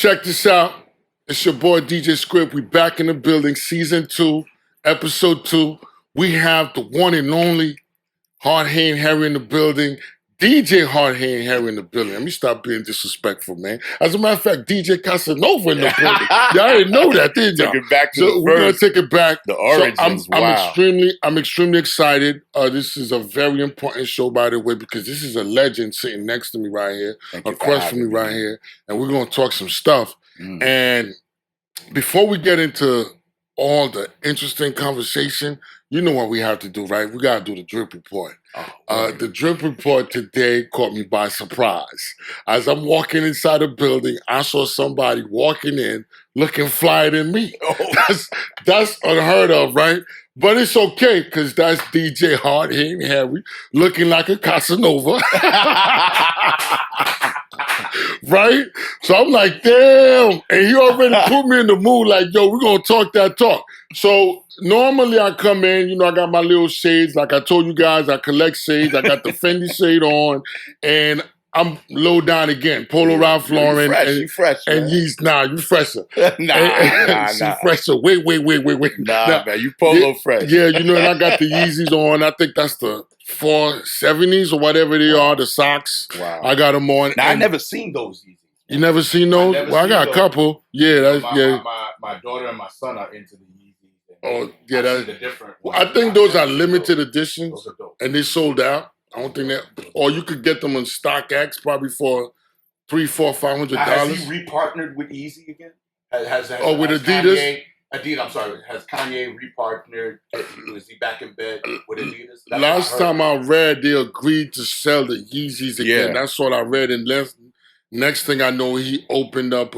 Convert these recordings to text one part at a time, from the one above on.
Check this out. It's your boy DJ Script. We back in the building, season 2, episode 2. We have the one and only Hard Hittin Harry in the building. DJ Hard Hittin Harry in the building. Let me stop being disrespectful, man. As a matter of fact, DJ Casanova in the building. Y'all didn't know that, didn't y'all? Take it back to so the we're gonna first. take it back. The origins. So Wow. I'm extremely excited. This is a very important show, by the way, because this is a legend sitting next to me right here, across from me right here, and we're gonna talk some stuff. And before we get into all the interesting conversation, you know what we have to do, right? We gotta do the drip report. The drip report today caught me by surprise. As I'm walking inside the building, I saw somebody walking in looking flyer than me. That's unheard of, right? But it's okay, because that's DJ Hard Hittin Harry looking like a Casanova. Right? So I'm like, damn. And he already put me in the mood like, yo, we're going to talk that talk. So normally I come in, you know, I got my little shades. Like I told you guys, I collect shades. I got the Fendi shade on. And I'm low down again. Polo Ralph Lauren. You fresh, and he's, you fresher. Nah. Fresher. Wait. Nah, man, you polo fresh. Yeah, you know, and I got the Yeezys on. I think that's the 470s or whatever they are, the socks. Wow. I got them on. Now, I never seen those Yeezys. You never seen those? I got a couple. Yeah, that's My daughter and my son are into the Yeezys. Oh, yeah, that's the different. I think those are limited editions, Those are dope. and they sold out. I don't think that, or you could get them on StockX probably for $300, $400, $500. Has he repartnered with Yeezy again? With Adidas? Adidas, I'm sorry. Has Kanye repartnered? Is he back in bed with Adidas? Last time I read, they agreed to sell the Yeezys again. Yeah. That's what I read. And next thing I know, he opened up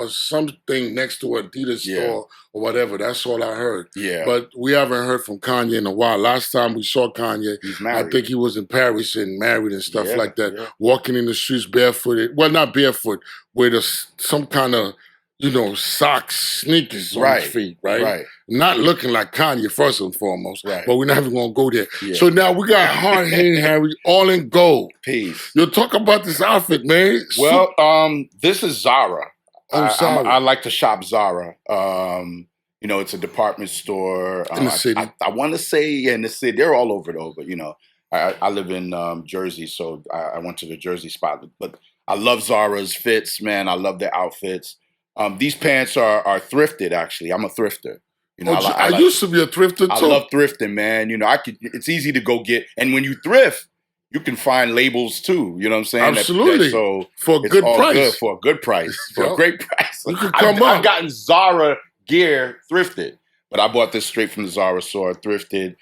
something next to Adidas store or whatever. That's all I heard. Yeah. But we haven't heard from Kanye in a while. Last time we saw Kanye, He's married. I think he was in Paris and married and stuff like that. Yeah. Walking in the streets barefooted. Well, not barefoot, with some kind of, you know, socks, sneakers on his feet, right? Not looking like Kanye, first and foremost. Right. But we're not even going to go there. Yeah. So now we got Hard Hittin Harry, all in gold. Peace. Yo, talk about this outfit, man. Well, this is Zara. Zara. I like to shop Zara. You know, it's a department store. In the city. I want to say, in the city. They're all over, though. But, you know, I live in Jersey, so I went to the Jersey spot. But I love Zara's fits, man. I love their outfits. These pants are thrifted, actually. I'm a thrifter. You know, I used to be a thrifter, too. I love thrifting, man. You know, it's easy to go get. And when you thrift, you can find labels, too. You know what I'm saying? Absolutely. For a good price. For a great price. You can come up. I've gotten Zara gear thrifted. But I bought this straight from the Zara store, thrifted.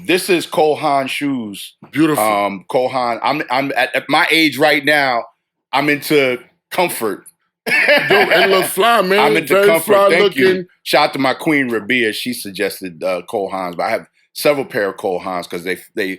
This is Cole Haan shoes. Beautiful. Cole Haan. I'm at my age right now, I'm into comfort. Yo, it look fly, man. I'm into Very comfort. fly Thank looking. you. Shout out to my queen Rabia. She suggested Cole Haans, but I have several pair of Cole Haans because they're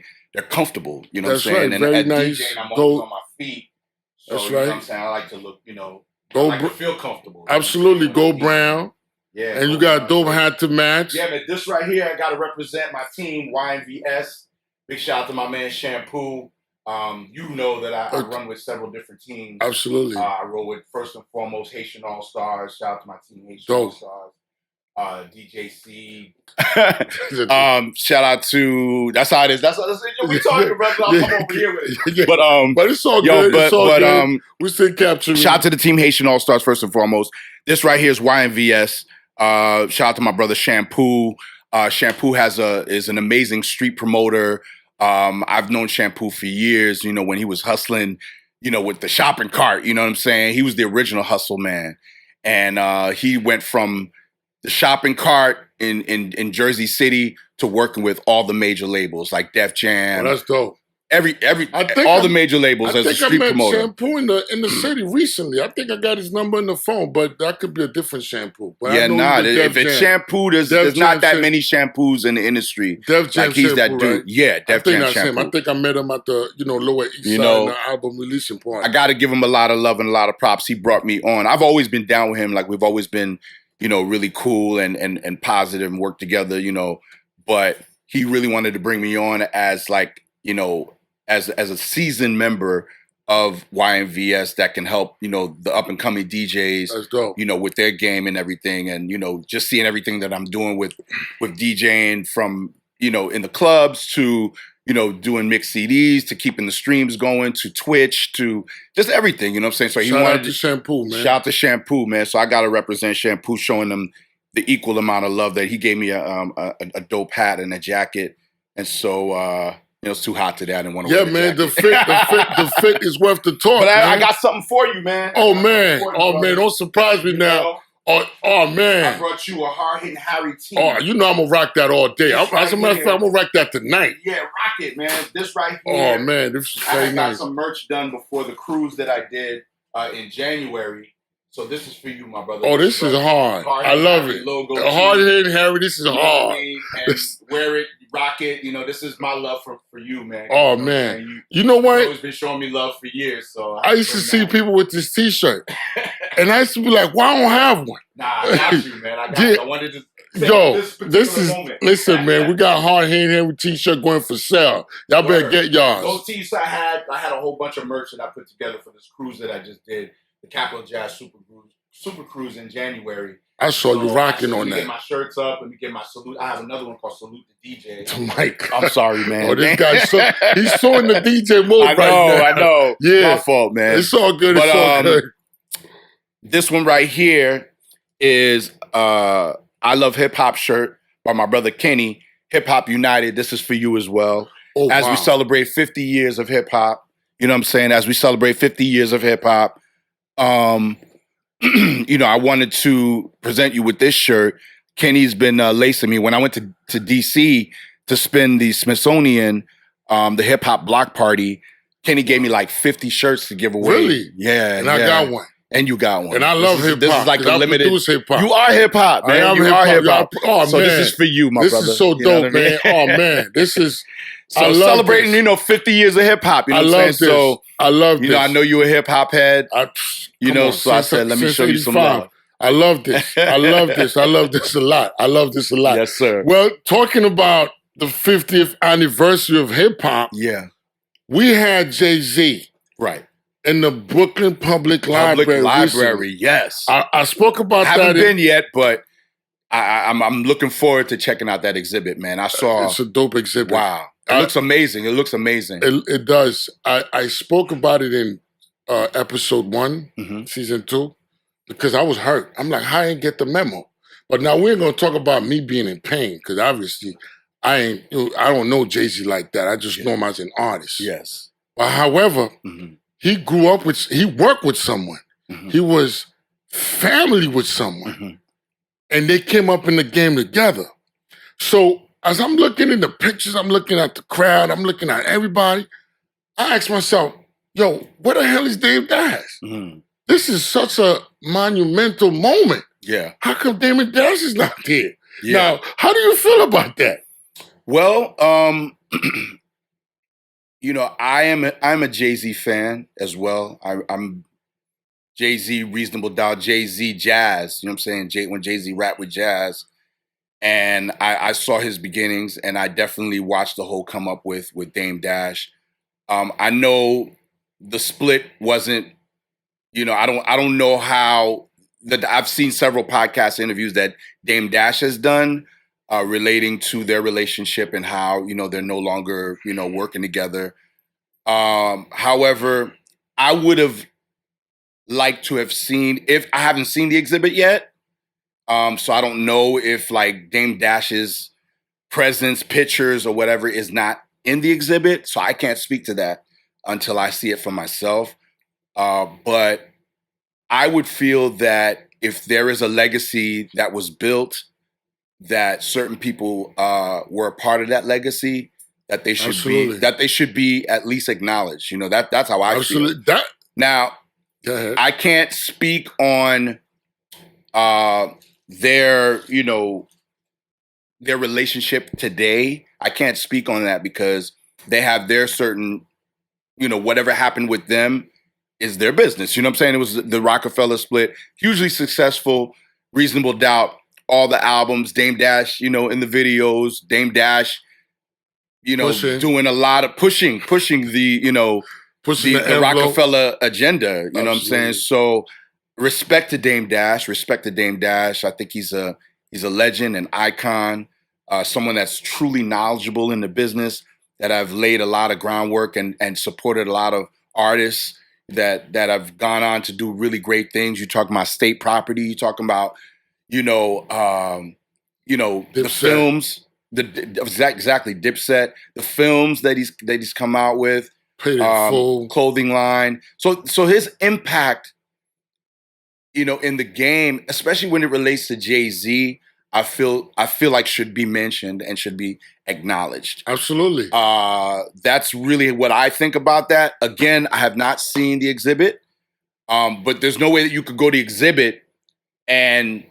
comfortable. You know That's what I'm saying? right. And Very at nice. DJing, I'm always on my feet. So, That's you know right. what I'm saying? I like to look, you know, I like to feel comfortable. Absolutely. Gold brown. Yeah. And you got a dope hat to match. Yeah, man. This right here, I got to represent my team, YNVS. Big shout out to my man Shampoo. You know that I run with several different teams. Absolutely. I roll with, first and foremost, Haitian All-Stars. Shout out to my team, Haitian All-Stars. DJC. Shout out to, that's how it is. That's what we talking about. I'll come over here with it. But it's all good. It's all good. We still capturing. Shout out to the team Haitian All-Stars, first and foremost. This right here is YNVS. Shout out to my brother Shampoo. Shampoo is an amazing street promoter. I've known Shampoo for years, you know, when he was hustling, you know, with the shopping cart, you know what I'm saying? He was the original hustle man. And he went from the shopping cart in Jersey City to working with all the major labels like Def Jam. Oh, that's dope. All the major labels as a street promoter. I met Shampoo in the city recently. I think I got his number in the phone, but that could be a different Shampoo. But if it's Shampoo, there's not that many shampoos in the industry. Def Jam like he's Shampoo, that dude. Right? Yeah, Def Jam that's Shampoo. Him. I think I met him at the Lower East Side in the album releasing party. I got to give him a lot of love and a lot of props. He brought me on. I've always been down with him. Like we've always been, you know, really cool and positive and work together. You know, but he really wanted to bring me on as like, you know, as a seasoned member of YNVS that can help, the up and coming DJs, That's dope. With their game and everything. And, just seeing everything that I'm doing with DJing from, in the clubs to, doing mixed CDs to keeping the streams going to Twitch to just everything, you know what I'm saying? So shout out to Shampoo, man. Shout out to Shampoo, man. So I got to represent Shampoo, showing them the equal amount of love that he gave me a dope hat and a jacket. And so, it's too hot today. I didn't want to wear the man, jacket. the fit is worth the talk. But I got something for you, man. Oh, man. Don't surprise me now. Oh, man. I brought you a Hard Hittin Harry tee. Oh, I'm going to rock that all day. As a matter of fact, I'm going to rock that tonight. Yeah, rock it, man. This right here. Oh, man, this is very nice. I got some merch done before the cruise that I did in January. So this is for you, my brother. Oh, this is hard. I love it. Hard Hittin Harry, this is hard. And wear it, rock it. This is my love for you, man. Oh, man. You know what? You've always been showing me love for years. So I used to see people with this T-shirt. And I used to be like, why I don't have one? Nah, I got you, man. I got you. I wanted to listen, man, we got Hard Hittin Harry T-shirt going for sale. Y'all better get y'all. Those T's I had a whole bunch of merch that I put together for this cruise that I just did. The Capital Jazz Super Cruise in January. I saw you rocking on that. Let me get my shirts up. Let me get my salute. I have another one called Salute the DJ. Mike. I'm sorry, man. Oh, this guy, he's so in the DJ mode right now. I know. Yeah. My fault, man. It's all good. It's all good. This one right here is I Love Hip Hop shirt by my brother Kenny. Hip Hop United. This is for you as well. Oh, as we celebrate 50 years of hip hop. You know what I'm saying? As we celebrate 50 years of hip hop. I wanted to present you with this shirt. Kenny's been lacing me. When I went to DC to spend the Smithsonian, the hip hop block party, Kenny gave me like 50 shirts to give away. Really? Yeah. And I got one. And you got one. And I love hip hop. This is like a limited. Hip-hop. You are hip hop, man. You are hip hop. Oh, so man. this is for you, my brother. This is so dope, man. Oh, man. This is. So celebrating, 50 years of hip hop. You know what I'm saying? This. So I love this. I know you're a hip hop head. So I said, let me show you some love. I love this. I love this. I love this a lot. I love this a lot. Yes, sir. Well, talking about the 50th anniversary of hip hop. Yeah. We had Jay-Z. Right. In the Brooklyn Public Library. Library, yes. I spoke about that. I haven't been yet, but I'm looking forward to checking out that exhibit, man. I saw. It's a dope exhibit. Wow. It looks amazing. It looks amazing. It does. I spoke about it in episode 1, season 2, because I was hurt. I'm like, how I didn't get the memo? But now we're going to talk about me being in pain, because obviously I don't know Jay-Z like that. I just know him as an artist. Yes. But however, he worked with someone. He was family with someone. And they came up in the game together. So as I'm looking in the pictures, I'm looking at the crowd, I'm looking at everybody, I ask myself, yo, where the hell is Dame Dash? This is such a monumental moment. Yeah. How come Damon Dash is not there? Yeah. Now, how do you feel about that? Well, I'm a Jay-Z fan as well. I'm Jay-Z, Reasonable Doubt, Jay-Z, Jazz. You know what I'm saying? When Jay-Z rapped with Jazz. And I saw his beginnings, and I definitely watched the whole come up with Dame Dash. I know the split wasn't, I don't know how that. I've seen several podcast interviews that Dame Dash has done relating to their relationship and how they're no longer working together. However, I would have liked to have seen, if I haven't seen the exhibit yet. So I don't know if like Dame Dash's presence, pictures, or whatever is not in the exhibit. So I can't speak to that until I see it for myself. But I would feel that if there is a legacy that was built, that certain people were a part of that legacy, that they should be at least acknowledged. That's how I feel. Now, I can't speak on their relationship today. I can't speak on that because they have their certain, whatever happened with them is their business. You know what I'm saying? It was the Rockefeller split, hugely successful, Reasonable Doubt, all the albums, Dame Dash, in the videos, Dame Dash, doing a lot of pushing the, the Rockefeller agenda. You know what I'm saying? So respect to Dame Dash. Respect to Dame Dash. I think he's a legend, an icon, someone that's truly knowledgeable in the business, that I've laid a lot of groundwork and supported a lot of artists that have gone on to do really great things. You talking about State Property, you talking about, the films, exactly, Dipset, the films that he's come out with, clothing line. So his impact, in the game, especially when it relates to Jay-Z, I feel like should be mentioned and should be acknowledged. Absolutely. That's really what I think about that. Again, I have not seen the exhibit, but there's no way that you could go to the exhibit and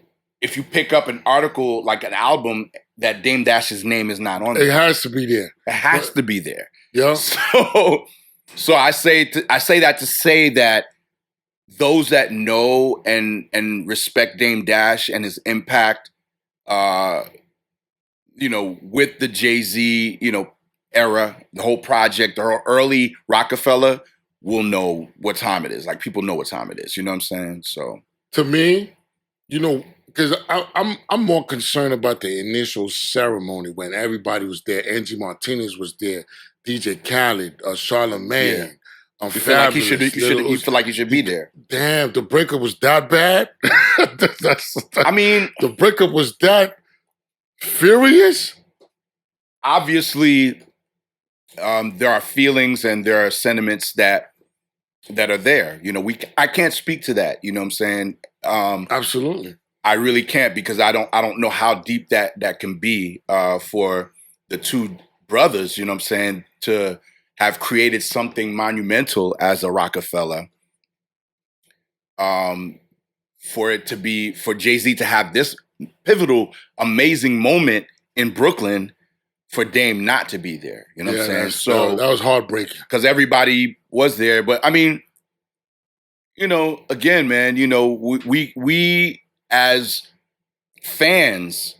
if you pick up an article, like an album, that Dame Dash's name is not on there. It has to be there. It has to be there. Yeah. So I say that to say that those that know and respect Dame Dash and his impact, with the Jay-Z, era, the whole project, the early Rockefeller, will know what time it is. Like, people know what time it is. You know what I'm saying? So to me, because I'm more concerned about the initial ceremony when everybody was there. Angie Martinez was there, DJ Khaled, Charlamagne. Yeah. You feel like he should be there. Damn, the breakup was that bad? The breakup was that furious? Obviously, there are feelings and there are sentiments that are there. I can't speak to that. You know what I'm saying? Absolutely. I really can't, because I don't know how deep that can be for the two brothers, you know what I'm saying, to have created something monumental as a Rockefeller. For Jay-Z to have this pivotal, amazing moment in Brooklyn, for Dame not to be there. You know what I'm saying? So that was heartbreaking. Because everybody was there. But again, man, we as fans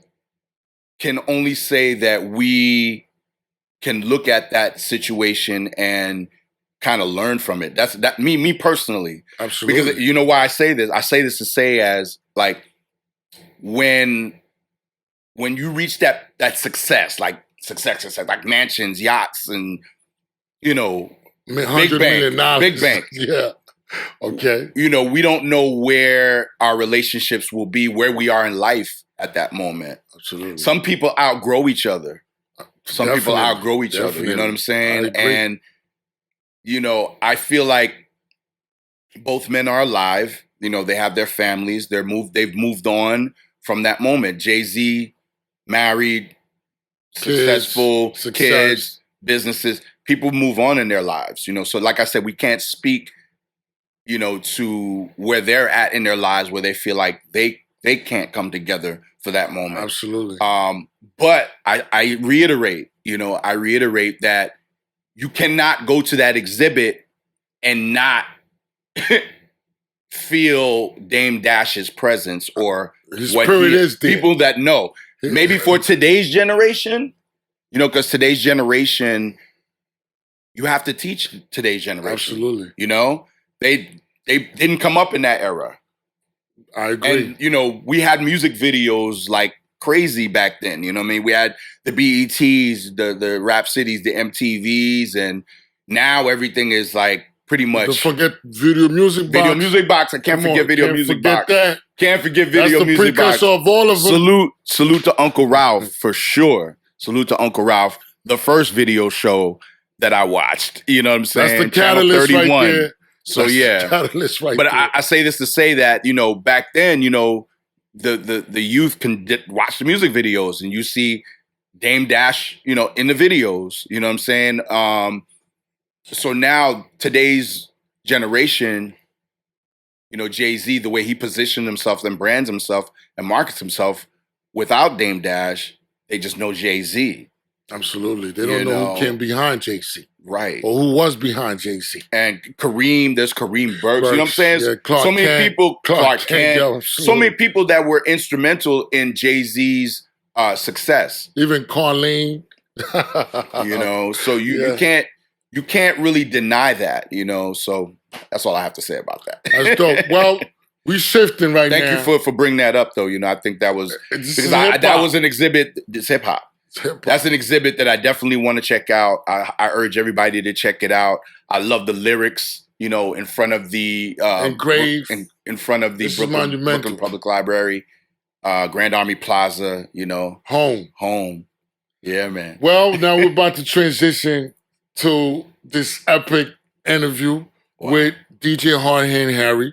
can only say that we can look at that situation and kind of learn from it. That's me personally. Absolutely. Because you know why I say this? I say this to say, as like, when you reach that success, like mansions, yachts, and big bank. Yeah. Okay. We don't know where our relationships will be, where we are in life at that moment. Absolutely. Some people outgrow each other. Some people outgrow each other. You know what I'm saying? And, I feel like both men are alive. They have their families. They've moved on from that moment. Jay-Z, married, successful, kids, businesses. People move on in their lives. So like I said, we can't speak to where they're at in their lives, where they feel like they can't come together for that moment. Absolutely. But I reiterate that you cannot go to that exhibit and not feel Dame Dash's presence, or his spirit is there. People that know. Maybe for today's generation, because today's generation, you have to teach today's generation. Absolutely. They didn't come up in that era. I agree. And, we had music videos like crazy back then. You know what I mean? We had the BETs, the Rap Cities, the MTVs, and now everything is like pretty much. Don't forget Video Music Box. Video Music Box. I can't forget Video Music Box. That. Can't forget Video Music Box. That's the precursor of all of them. Salute to Uncle Ralph, for sure. Salute to Uncle Ralph. The first video show that I watched. You know what I'm saying? That's the catalyst right there. So that's catalyst right but there. I say this to say that, back then, the youth can watch the music videos and you see Dame Dash, in the videos. You know what I'm saying? So now today's generation, Jay-Z, the way he positioned himself and brands himself and markets himself, without Dame Dash, they just know Jay-Z. Absolutely. They don't know who came behind Jay-Z. Right. Or who was behind Jay-Z. And there's Kareem Burks. You know what I'm saying? Yeah, so many people, Clark Kent, so many people that were instrumental in Jay-Z's success. Even Carlene. So you can't, you can't really deny that, you know. So that's all I have to say about that. That's dope. Well, we shifting right now. Thank you for bringing that up, though. You know, I think that was because that was an exhibit. It's hip hop. That's an exhibit that I definitely want to check out. I urge everybody to check it out. I love the lyrics. You know, in front of the engraved in front of the Brooklyn Public Library, Grand Army Plaza. You know, home. Yeah, man. Well, now we're about to transition to this epic interview with DJ Hard Hittin Harry.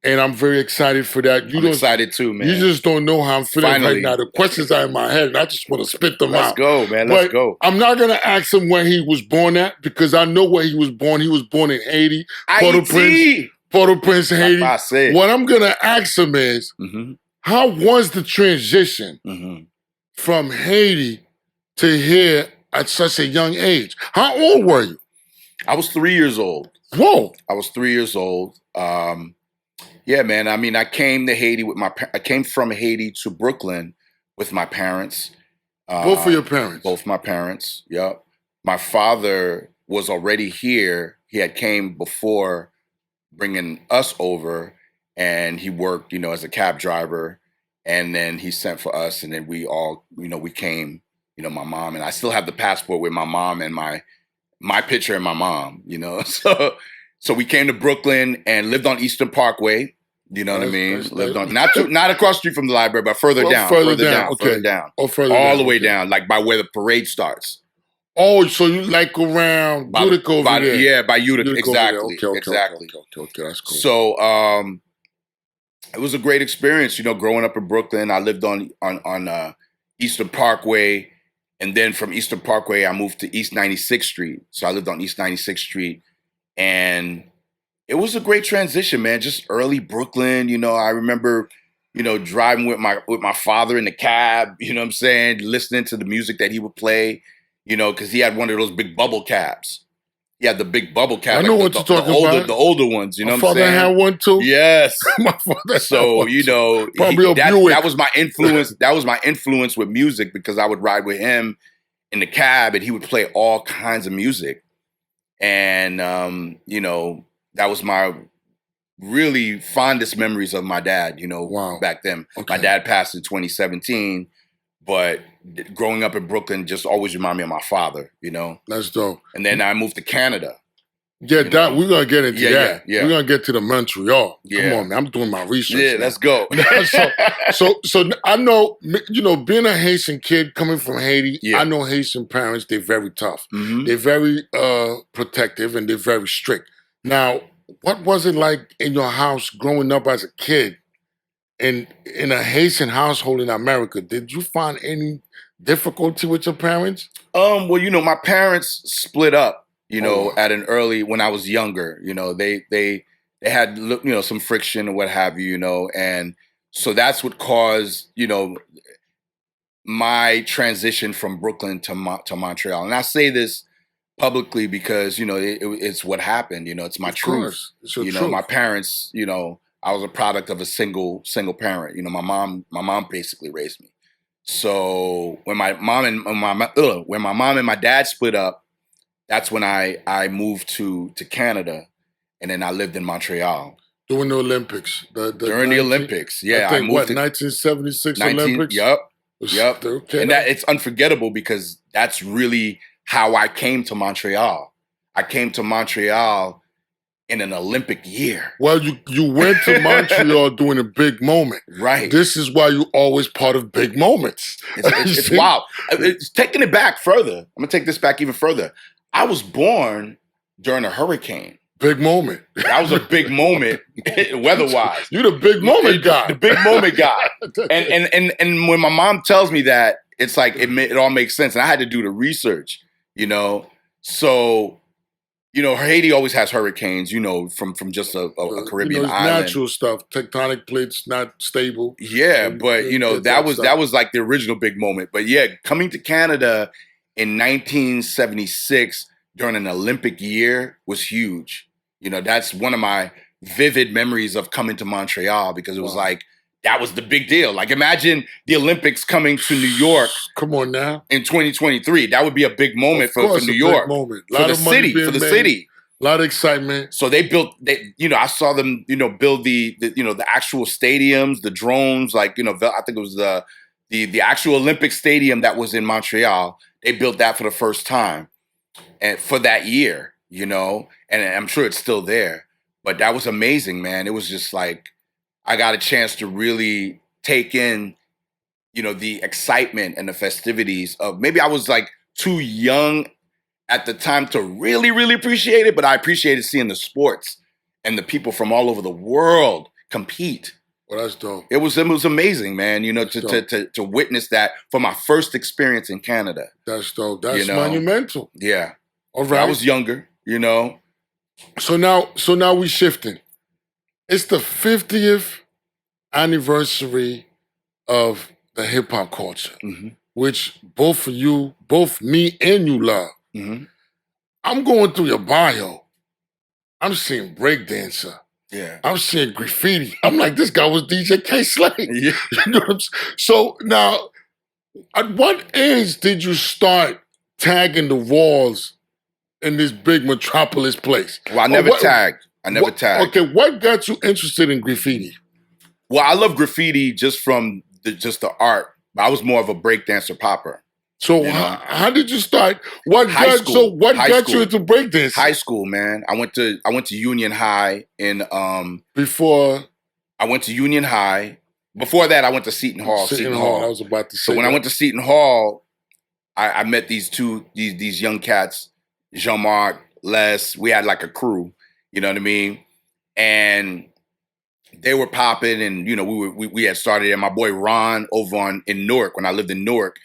And I'm very excited for that. I'm excited too, man. You just don't know how I'm feeling right now. The questions are in my head, and I just want to spit them out. Let's go, man. Let's go. I'm not going to ask him when he was born at, because I know where he was born. He was born in Haiti. Port-au-Prince, Haiti. What I'm going to ask him is, how was the transition from Haiti to here at such a young age? How old were you? I was 3 years old. Whoa. I was 3 years old. Yeah, man. I mean, I came to Haiti with I came from Haiti to Brooklyn with my parents. Both of your parents? Both my parents, yep. My father was already here. He had came before bringing us over, and he worked, you know, as a cab driver. And then he sent for us, and then we all, you know, we came, you know, my mom, and I still have the passport with my mom and my picture and my mom, you know. So we came to Brooklyn and lived on Eastern Parkway. You know what I mean? Lived on not across the street from the library, but further down. Further down. All the way down, like by where the parade starts. Oh, so you like around Utica over there? Yeah, by Utica. Exactly. Okay, that's cool. So it was a great experience, you know, growing up in Brooklyn. I lived on Eastern Parkway, and then from Eastern Parkway, I moved to East 96th Street. So I lived on East 96th Street. And it was a great transition, man. Just early Brooklyn, you know. I remember, you know, driving with my father in the cab, you know what I'm saying, listening to the music that he would play, you know, because he had one of those big bubble cabs. He had the big bubble cab. I know what you're talking about. The older ones, you know what I'm saying? My father had one too. Yes. My father so, you know, that was my influence. That was my influence with music, because I would ride with him in the cab and he would play all kinds of music. And, you know, that was my really fondest memories of my dad, you know, back then. Okay. My dad passed in 2017, but growing up in Brooklyn just always reminded me of my father, you know. That's dope. And then I moved to Canada. Yeah, we're going to get into that. Yeah. We're going to get to the Montreal. Yeah. Come on, man. I'm doing my research. Yeah, now. Let's go. so I know, you know, being a Haitian kid coming from Haiti, I know Haitian parents, they're very tough. Mm-hmm. They're very protective, and they're very strict. Now, what was it like in your house growing up as a kid in a Haitian household in America? Did you find any difficulty with your parents? Well, you know, my parents split up, you know, when I was younger. You know, they had, you know, some friction or what have you, you know, and so that's what caused, you know, my transition from Brooklyn to Montreal. And I say this publicly because, you know, it's what happened. You know, it's my truth. You know, my parents, you know, I was a product of a single parent. You know, my mom basically raised me. So when my mom and my dad split up, that's when I moved to Canada, and then I lived in Montreal. During the Olympics. During the Olympics, yeah. I moved 1976 Olympics? Yep. Okay. And that it's unforgettable because that's really how I came to Montreal. I came to Montreal in an Olympic year. Well, you went to Montreal during a big moment. Right. This is why you're always part of big moments. It's wild. It's taking it back further. I'm going to take this back even further. I was born during a hurricane. Big moment. That was a big moment, weather-wise. You're the big moment guy. The big moment guy. And when my mom tells me that, it's like it all makes sense. And I had to do the research, you know. So, you know, Haiti always has hurricanes, you know, from just a Caribbean island. Natural stuff, tectonic plates not stable. Yeah, but you know, that was like the original big moment. But yeah, coming to Canada in 1976 during an Olympic year was huge. You know, that's one of my vivid memories of coming to Montreal, because it was like that was the big deal. Like, imagine the Olympics coming to New York. Come on now. In 2023. That would be a big moment for New York. Moment. For the city. For the city. A lot of excitement. So they built, I saw them, build the actual stadiums, the drones, like, I think it was the actual Olympic stadium that was in Montreal. They built that for the first time and for that year, and I'm sure it's still there. But that was amazing, man. It was just like, I got a chance to really take in, the excitement and the festivities of, maybe I was like too young at the time to really, really appreciate it, but I appreciated seeing the sports and the people from all over the world compete. Well, that's dope. It was amazing, man, to witness that for my first experience in Canada. That's dope. That's monumental. Yeah. All right. I was younger, So now we shifting. It's the 50th anniversary of the hip hop culture, which both me and you love. I'm going through your bio. I'm seeing breakdancer. Yeah. I'm seeing graffiti. I'm like, this guy was DJ K-Slay. Yeah. You know what I'm saying? So now, at what age did you start tagging the walls in this big metropolis place? Well, I never tagged. Okay, what got you interested in graffiti? Well, I love graffiti just from the art. I was more of a breakdancer popper. So how did you start? What got you into breakdancing? High school, man. I went to Union High in before. I went to Union High. Before that, I went to Seton Hall. Seton Hall. I was about to say. So when I went to Seton Hall, I met these young cats, Jean-Marc, Les. We had like a crew. You know what I mean? And they were popping, and we had started. And my boy Ron over in Newark, when I lived in Newark,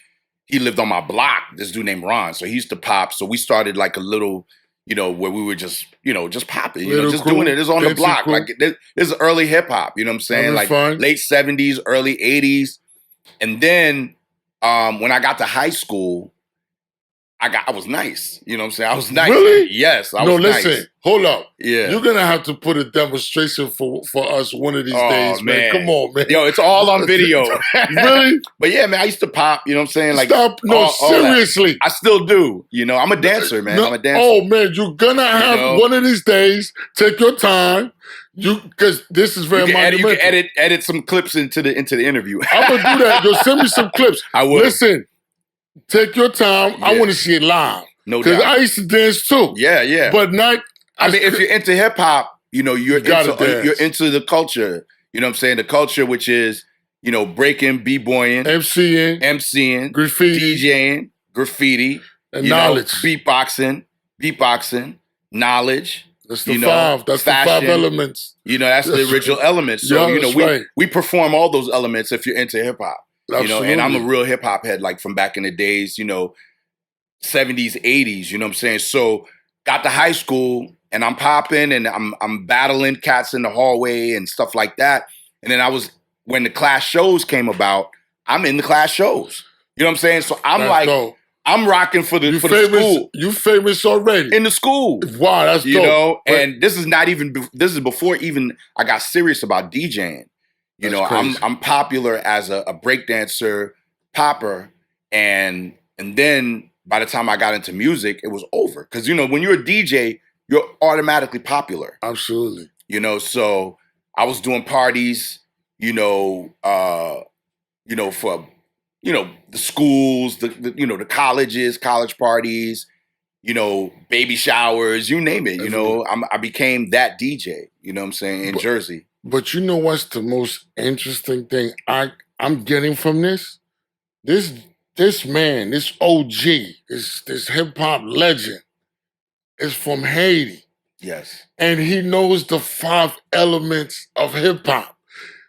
he lived on my block. This dude named Ron, so he used to pop. So we started like a little, where we were just popping, just crew, doing it. It's on the block, crew. Like this is early hip hop. You know what I'm saying? Like late '70s, early '80s, and then when I got to high school, I was nice. You know what I'm saying? I was nice. Really? Yes, I was nice. No, listen. Hold up. Yeah. You're going to have to put a demonstration for us one of these days, man. Come on, man. Yo, it's all on video. Really? But yeah, man, I used to pop, you know what I'm saying? Like, stop. No, seriously. I still do. I'm a dancer, man. I'm a dancer. Oh, man, you're going to have one of these days. Take your time. Because this is very monumental. You can edit some clips into the interview. I'm going to do that. Yo, send me some clips. I will. Listen. Take your time. Yeah. I want to see it live. No doubt. Because I used to dance too. Yeah. But not. I mean, if you're into hip hop, you're into the culture. You know what I'm saying? The culture, which is, breaking, b-boying, MCing, graffiti, DJing, graffiti, and knowledge, beatboxing, knowledge. That's the five. That's fashion, the 5 elements. That's the original elements. So we perform all those elements if you're into hip hop. Absolutely. And I'm a real hip hop head, like from back in the days, 70s, 80s, you know what I'm saying? So got to high school and I'm popping and I'm battling cats in the hallway and stuff like that. And then when the class shows came about, I'm in the class shows. You know what I'm saying? So I'm rocking for the school. You famous already. In the school. Wow, that's dope. And this is before even I got serious about DJing. I'm popular as a breakdancer, popper, and then by the time I got into music, it was over. Because when you're a DJ, you're automatically popular. Absolutely. So I was doing parties, for the schools, the colleges, college parties, baby showers, you name it. I became that DJ. You know what I'm saying, in Jersey. But you know what's the most interesting thing I'm getting from this? This man, this OG, this hip hop legend is from Haiti. Yes. And he knows the 5 elements of hip hop.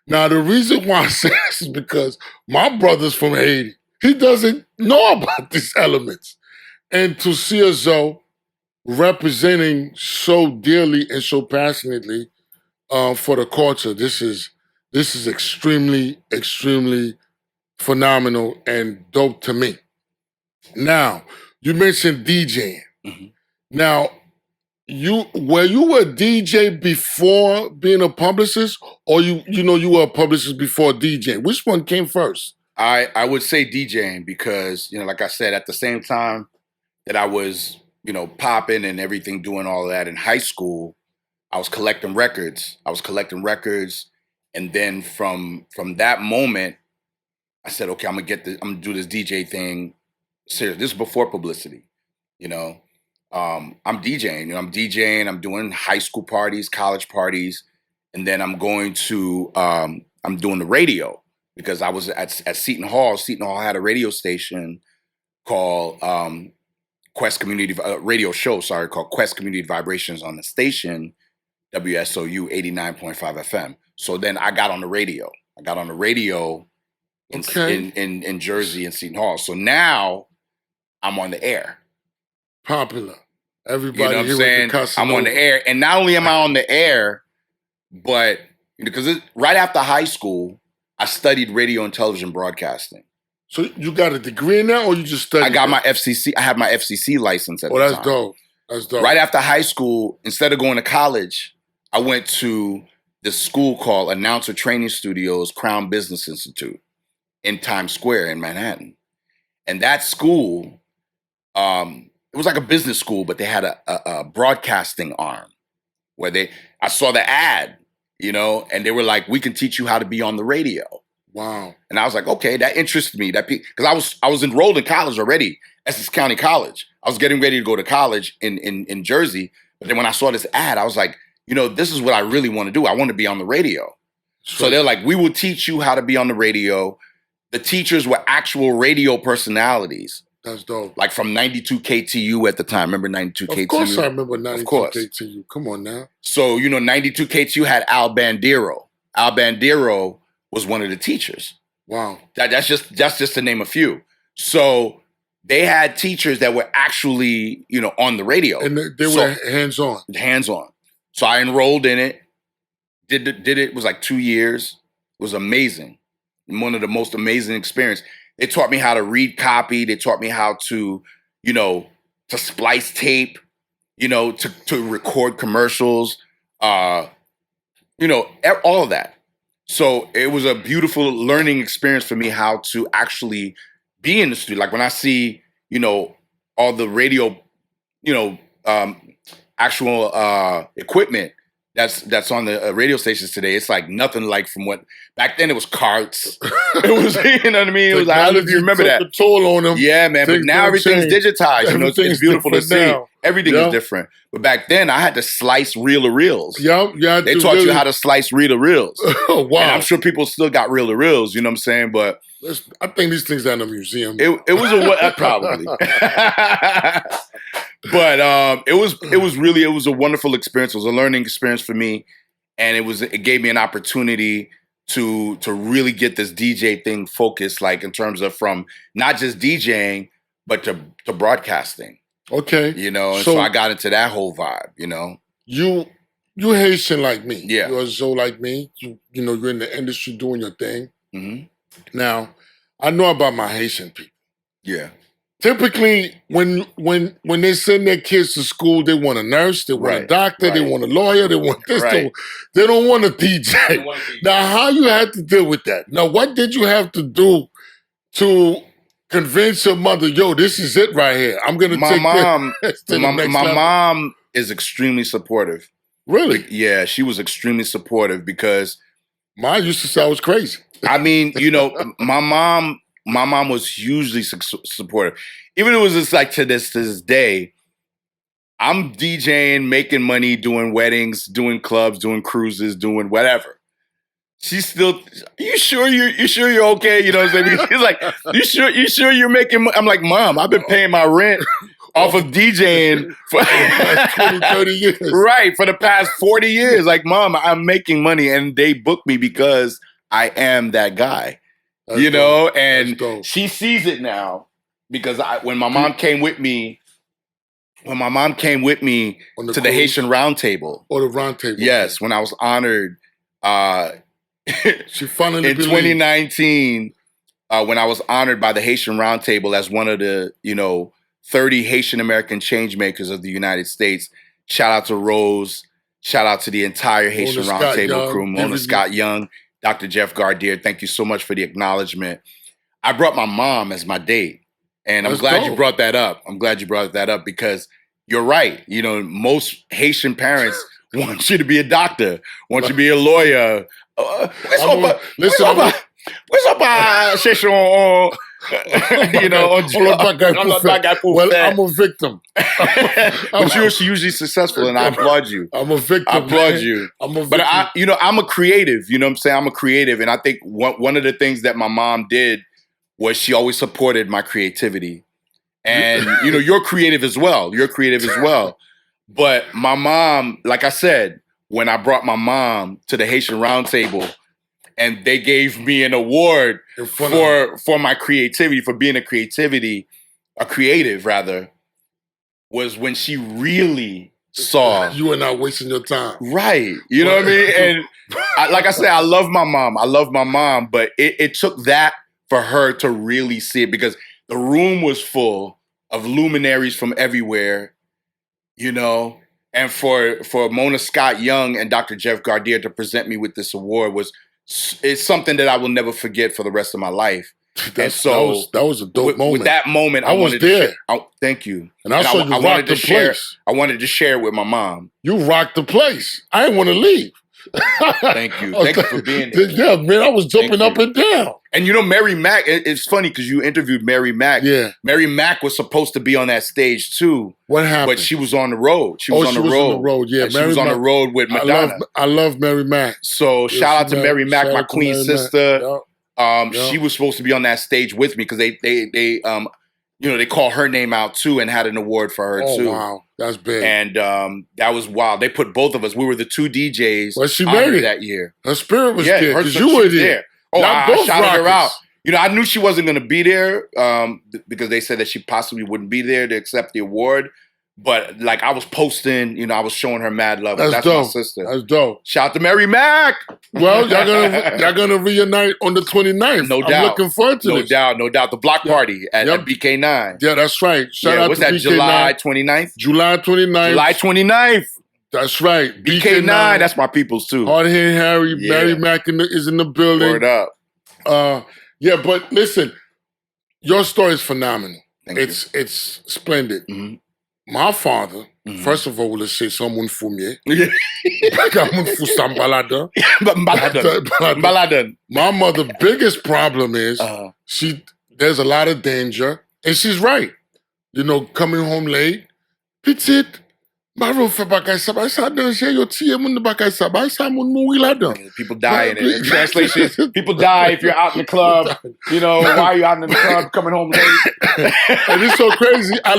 Now, the reason why I say this is because my brother's from Haiti. He doesn't know about these elements. And to see us though representing so dearly and so passionately for the culture, this is extremely, extremely phenomenal and dope to me. Now, you mentioned DJing. Mm-hmm. Now, were you a DJ before being a publicist, or you were a publicist before DJing? Which one came first? I would say DJing because, like I said, at the same time that I was, popping and everything, doing all that in high school, I was collecting records. And then from that moment, I said, okay, I'm gonna do this DJ thing serious. This is before publicity, I'm DJing, I'm doing high school parties, college parties, and then I'm going to I'm doing the radio because I was at Seton Hall. Seton Hall had a radio station called Quest Community radio show, called Quest Community Vibrations on the station WSOU 89.5 FM. So then I got on the radio. In Jersey and Seton Hall. So now I'm on the air. Popular. Everybody, you know what I'm saying? I'm on the air. And not only am I on the air, but because right after high school, I studied radio and television broadcasting. So you got a degree in that, or you just studied? I got my FCC. I have my FCC license at the time. Dope. That's dope. Right after high school, instead of going to college, I went to this school called Announcer Training Studios, Crown Business Institute in Times Square in Manhattan. And that school, it was like a business school, but they had a broadcasting arm where I saw the ad, and they were like, we can teach you how to be on the radio. Wow. And I was like, okay, that interested me. Because I was enrolled in college already, Essex County College. I was getting ready to go to college in Jersey. But then when I saw this ad, I was like, this is what I really want to do. I want to be on the radio. Sure. So they're like, we will teach you how to be on the radio. The teachers were actual radio personalities. That's dope. Like from 92 KTU at the time. Remember 92 KTU? Of course I remember 92 KTU. Come on now. So, 92 KTU had Al Bandero. Al Bandero was one of the teachers. Wow. That's just to name a few. So they had teachers that were actually, on the radio. And they were hands-on. Hands-on. So I enrolled in it. Did it was like 2 years. It was amazing. One of the most amazing experiences. They taught me how to read copy. They taught me how to, to splice tape, to record commercials, all of that. So it was a beautiful learning experience for me how to actually be in the studio. Like when I see, all the radio, actual equipment that's on the radio stations today, it's like nothing like from what back then. It was carts. It was, you know what I mean? It was like, I don't know if you remember that. The toll on them. Yeah, man. But now everything's digitized. It's beautiful to see. Now. Everything is different. But back then, I had to slice reel-to-reels. Yeah. They taught you how to slice reel-to-reels. Oh, wow. And I'm sure people still got reel-to-reels. You know what I'm saying? But I think these things are in a museum. It was probably. But it was a wonderful experience. It was a learning experience for me, and it gave me an opportunity to really get this DJ thing focused, like in terms of from not just DJing but to broadcasting. Okay, and so I got into that whole vibe. You Haitian like me. Yeah, you're so like me. You're in the industry doing your thing. Mm-hmm. Now, I know about my Haitian people. Yeah. Typically, when they send their kids to school, they want a nurse, they want a doctor, they want a lawyer, they want this. They don't want a DJ. Now, how you had to deal with that? Now, what did you have to do to convince your mother, yo, this is it right here? I'm going to take this to the next level. My mom is extremely supportive. Really? Yeah, she was extremely supportive because mine used to say I was crazy. I mean, my mom was hugely supportive. Even it was just like to this day, I'm DJing, making money, doing weddings, doing clubs, doing cruises, doing whatever. She's still, you sure you're okay? You know what I'm saying? Because she's like, you sure you're making money? I'm like, Mom, I've been paying my rent off of DJing for 20, 30 years. Right, for the past 40 years. Like, Mom, I'm making money, and they book me because I am that guy. That's dope. And she sees it now because when my mom came with me to the Haitian Roundtable. Or the Roundtable. Yes, when I was honored she finally in 2019, when I was honored by the Haitian Roundtable as one of the, 30 Haitian American change makers of the United States. Shout out to Rose. Shout out to the entire Haitian Roundtable crew. Mona Scott Young, Dr. Jeff Gardier. Thank you so much for the acknowledgement. I brought my mom as my date. And I'm glad you brought that up. I'm glad you brought that up because you're right. You know, most Haitian parents want you to be a doctor, want you to be a lawyer. What's up, session on you know, well, I'm a victim. But you're usually successful, and I applaud you. I'm a victim. I applaud you. I'm a victim. But I'm a creative. You know what I'm saying? I'm a creative, and I think one of the things that my mom did was she always supported my creativity. And you know, you're creative as well. You're creative as well. But my mom, like I said, when I brought my mom to the Haitian Roundtable, and they gave me an award for my creativity, for being a creative rather, was when she really saw you were not wasting your time. Right. You know what I mean? And like I said, I love my mom, but it took that for her to really see it because the room was full of luminaries from everywhere, you know, and for Mona Scott Young and Dr. Jeff Gardier to present me with this award it's something that I will never forget for the rest of my life. And so that was a dope moment. With that moment, I was there. Thank you. And I saw you rock the place. I wanted to share it with my mom. You rocked the place. I didn't want to leave. Thank you. Thank you for being there. Yeah, man, I was jumping up and down. And you know, Mary Mack, it's funny because you interviewed Mary Mack. Yeah. Mary Mack was supposed to be on that stage too. What happened? But she was on the road. She was on the road. Yeah, she was on the road with Madonna. I love Mary Mack. So shout out to Mary Mack, my queen sister. Yep. She was supposed to be on that stage with me because they call her name out too and had an award for her too. Oh wow, that's big. And that was wild. They put both of us. We were the two DJs. Well, she made it that year. Her spirit was good because you were there. Oh, I shouted her out. You know, I knew she wasn't going to be there because they said that she possibly wouldn't be there to accept the award. But like I was posting, you know, I was showing her mad love. That's dope. My sister. That's dope. Shout out to Mary Mack. Well, y'all gonna reunite on the 29th. No doubt. I'm looking forward to this. No doubt. The block party at BK9. Yeah, that's right. Shout out what's to that? BK9. July 29th. July 29th. July 29th. That's right. BK9. That's my people's too. Hard Hittin Harry. Yeah. Mary Mack is in the building. Word up. Yeah, but listen, your story is phenomenal. It's splendid. Mm-hmm. My father, first of all, let's say someone Fumier. My mother's biggest problem is there's a lot of danger, and she's right. You know, coming home late, petite. People die in it. Translation, people die if you're out in the club. You know, why are you out in the club coming home late? And it's so crazy. I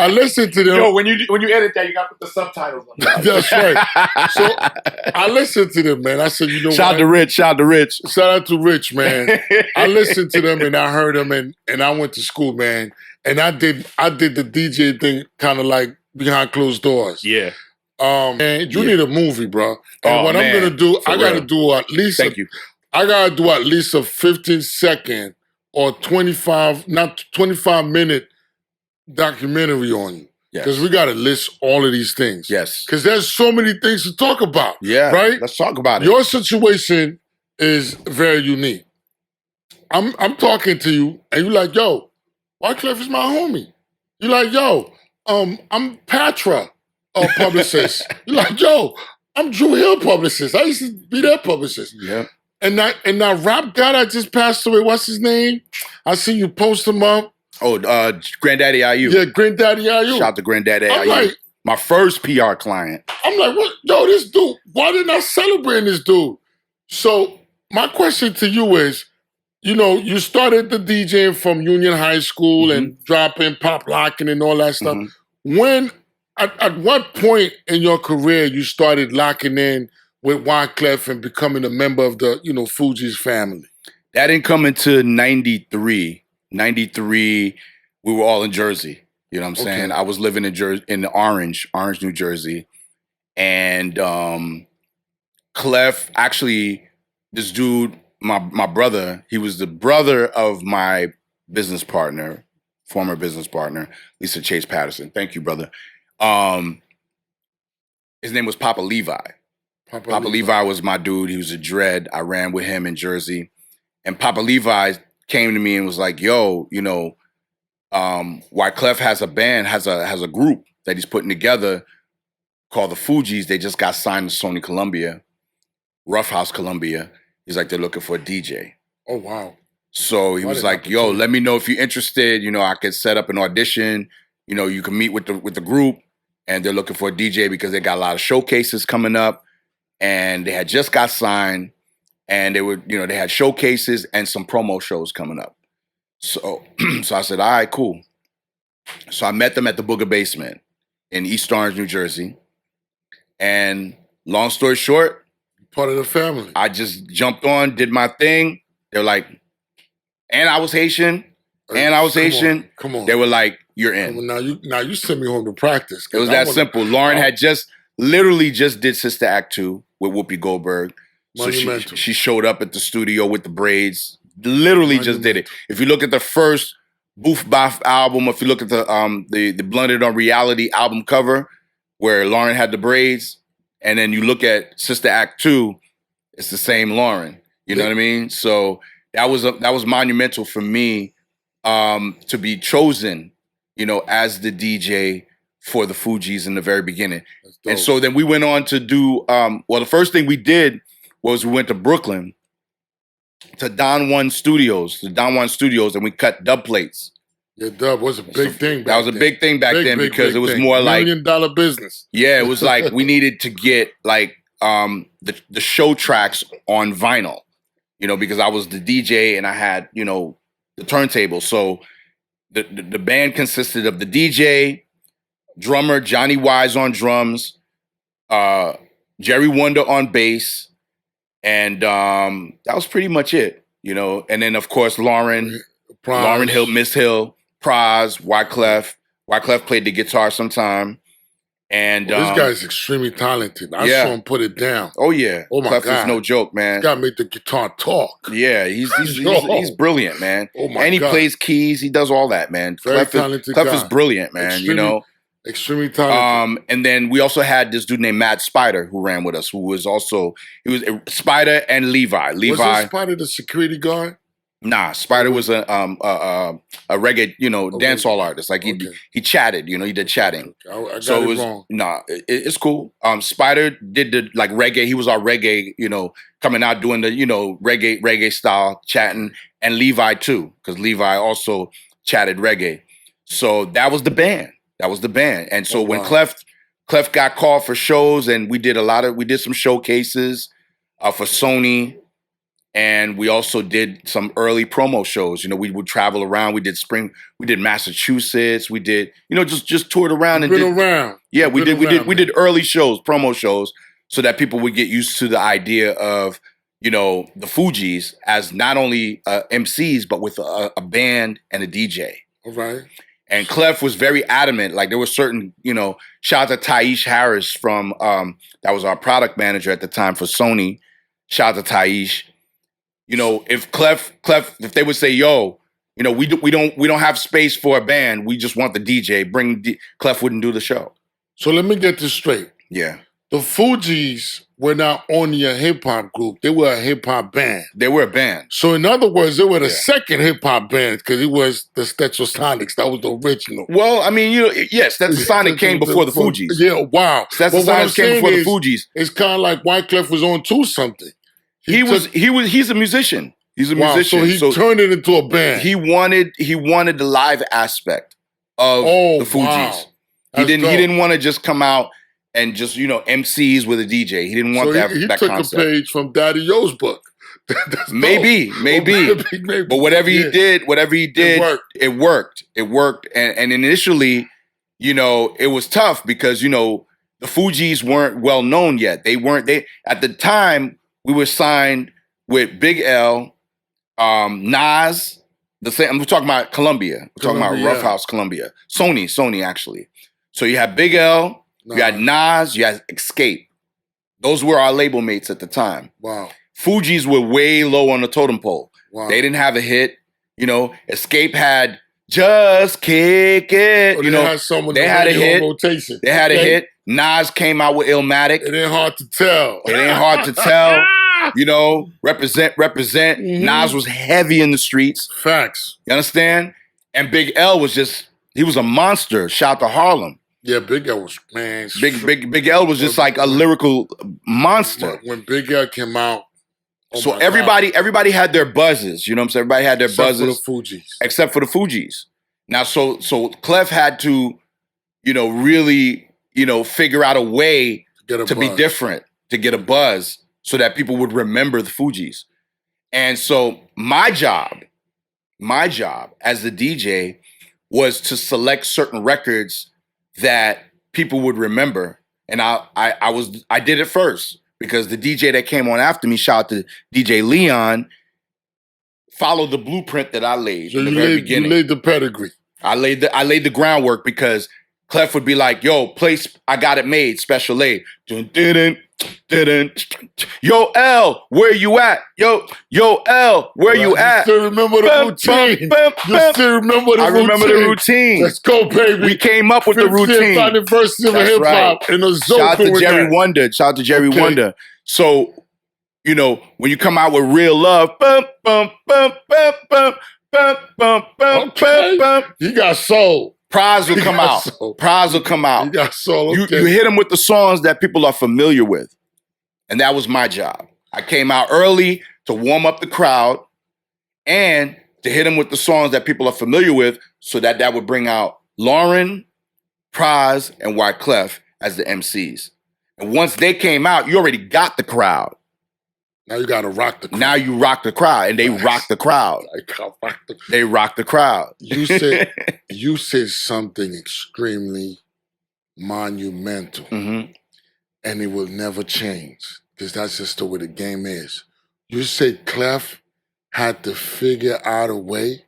listen to them. Yo, when you edit that, you got to put the subtitles on. That's right. So I listened to them, man. I said, you know what? Shout out to Rich. Shout out to Rich, man. I listened to them and I heard them and I went to school, man. And I did the DJ thing kind of like behind closed doors. Yeah. Man, you need a movie, bro. And what I'm gonna do, I gotta do at least I gotta do at least a 15-second or 25-minute documentary on you. Because we gotta list all of these things. Yes. Because there's so many things to talk about. Yeah. Right? Let's talk about it. Your situation is very unique. I'm talking to you and you're like, yo, Wyclef is my homie. You're like, yo, I'm Patra, publicist. You're like, yo, I'm Drew Hill publicist. I used to be their publicist. Yeah. And that rap guy that just passed away, what's his name? I see you post him up. Oh, Granddaddy IU. Yeah, Granddaddy IU. Shout out to Granddaddy I'm IU. like, my first PR client. I'm like, what? Yo, this dude, why didn't I celebrate this dude? So my question to you is, you know, you started the DJing from Union High School and dropping, pop locking and all that stuff. When, at what point in your career you started locking in with Wyclef and becoming a member of the, you know, Fugees family? That didn't come into 93. 93, we were all in Jersey. You know what I'm saying? I was living in Orange, New Jersey. And Clef, actually, this dude, my brother, he was the brother of my business partner, former business partner, Lisa Chase Patterson. Thank you, brother. His name was Papa Levi. Papa Levi was my dude. He was a dread. I ran with him in Jersey. And Papa Levi came to me and was like, yo, you know, Wyclef has a band, has a group that he's putting together called the Fugees. They just got signed to Sony Columbia, Rough House Columbia. He's like, they're looking for a DJ. Oh, wow. So he was like, yo, let me know if you're interested. You know, I could set up an audition. You know, you can meet with the group, and they're looking for a DJ because they got a lot of showcases coming up, and they had just got signed, and they were, you know, they had showcases and some promo shows coming up. So, so I said, all right, cool. So I met them at the Booger Basement in East Orange, New Jersey. And long story short, part of the family. I just jumped on, did my thing. They're like, and I was Haitian, and I was Haitian. Come on. They were like, you're in. Now you sent me home to practice. It was that simple. Lauren had literally just did Sister Act 2 with Whoopi Goldberg. So she showed up at the studio with the braids. Literally just did it. If you look at the first Boof Boff album, if you look at the Blunted on Reality album cover, where Lauren had the braids, and then you look at Sister Act 2, it's the same Lauren. You know what I mean? So that was monumental for me to be chosen, you know, as the DJ for the Fugees in the very beginning. And so then we went on to do well, the first thing we did was we went to Brooklyn to Don Juan Studios, and we cut dub plates. Yeah, dub was a big thing. That was a big thing back then because it was more like $1 million business. Yeah, it was like we needed to get like the show tracks on vinyl, you know, because I was the DJ and I had, you know, the turntable. So the band consisted of the DJ, drummer Johnny Wise on drums, Jerry Wonder on bass, and that was pretty much it, you know. And then of course Lauren Hill, Miss Hill, Praz, Wyclef. Wyclef played the guitar sometime. And this guy's extremely talented. I saw him put it down. Oh yeah. Oh my Clef God. is no joke, man. This guy made the guitar talk. Yeah, he's brilliant, man. Oh my and he God. plays keys, he does all that, man. Very talented Clef guy. is brilliant, man. You know. Extremely talented. And then we also had this dude named Matt Spider who ran with us, he was Spider and Levi. Was Spider the security guard? Nah, Spider was a reggae, you know, dancehall artist. Like he chatted, you know, he did chatting. I got so it it was wrong. It's cool. Spider did the like reggae. He was our reggae, you know, coming out doing the, you know, reggae style chatting, and Levi too, because Levi also chatted reggae. So that was the band. And so when Clef got called for shows, and we did some showcases for Sony. And we also did some early promo shows. You know, we would travel around. We did Massachusetts. We did, you know, just toured around and did around. Yeah, we did early shows, promo shows, so that people would get used to the idea of, you know, the Fugees as not only MCs but with a band and a DJ. All right. And Clef was very adamant. Like there were certain, you know, shout out to Taish Harris from that was our product manager at the time for Sony. Shout out to Taish. You know, if Clef, if they would say, "Yo, you know, we don't have space for a band. We just want the DJ." Clef wouldn't do the show. So let me get this straight. Yeah, the Fugees were not only a hip hop group; they were a hip hop band. They were a band. So in other words, they were the second hip hop band because it was the Stetsasonics. That was the original. Well, I mean, you know, yes, Stetsasonics came before the Fugees. Yeah, wow. Stetsasonics came before the Fugees. It's kind of like Wyclef was on to something. He's a musician. He's a musician. So he turned it into a band. He wanted the live aspect of the Fugees. Wow. He didn't want to just come out and just, you know, MCs with a DJ. He didn't want that concept. He took a page from Daddy Yo's book. Maybe. But whatever he did, it worked. And initially, you know, it was tough because, you know, the Fugees weren't well known yet. They at the time. We were signed with Big L, Nas. I'm talking about Columbia. We're talking about Rough House Columbia. Sony actually. So you had Big L, you had Nas, you had Escape. Those were our label mates at the time. Wow. Fugees were way low on the totem pole. Wow. They didn't have a hit. You know, Escape had Just Kick It. They had someone they had a hit. Rotation. They had a hit. Nas came out with Illmatic. It ain't hard to tell. It ain't hard to tell. You know, represent. Nas was heavy in the streets. Facts. You understand? And Big L was he was a monster. Shout to Harlem. Yeah, Big L was, man. Big L was just like a lyrical monster. When Big L came out. So everybody had their buzzes. You know what I'm saying? Everybody had their buzzes. Except for the Fugees. Now, so Clef had to, really, figure out a way to be different, to get a buzz so that people would remember the Fugees. And so my job as the DJ was to select certain records that people would remember. And I did it first because the DJ that came on after me, shout out to DJ Leon, followed the blueprint that I laid in the very beginning. You laid the pedigree. I laid the groundwork because Clef would be like, yo, place, I got it made, special aid. Yo, L, where you at? Yo, L, where you at? You still remember the routine. You still remember the routine. I remember the routine. Let's go, baby. We came up with the routine. 50th anniversary of hip-hop in a zone. Shout out to Jerry Wonder. Shout out to Jerry Wonder. So, when you come out with Real Love, bum, bum, bum, bum, bum, bum, bum, bum, bum, bum. He got soul. Prize will come out. Prize will come out. He got soul. You hit him with the songs that people are familiar with. And that was my job. I came out early to warm up the crowd and to hit him with the songs that people are familiar with so that would bring out Lauren, Prize, and Wyclef as the MCs. And once they came out, you already got the crowd. Now you got to rock the crowd. Now you rock the crowd, and they rock the crowd. They rock the crowd. You said something extremely monumental, and it will never change because that's just the way the game is. You said Clef had to figure out a way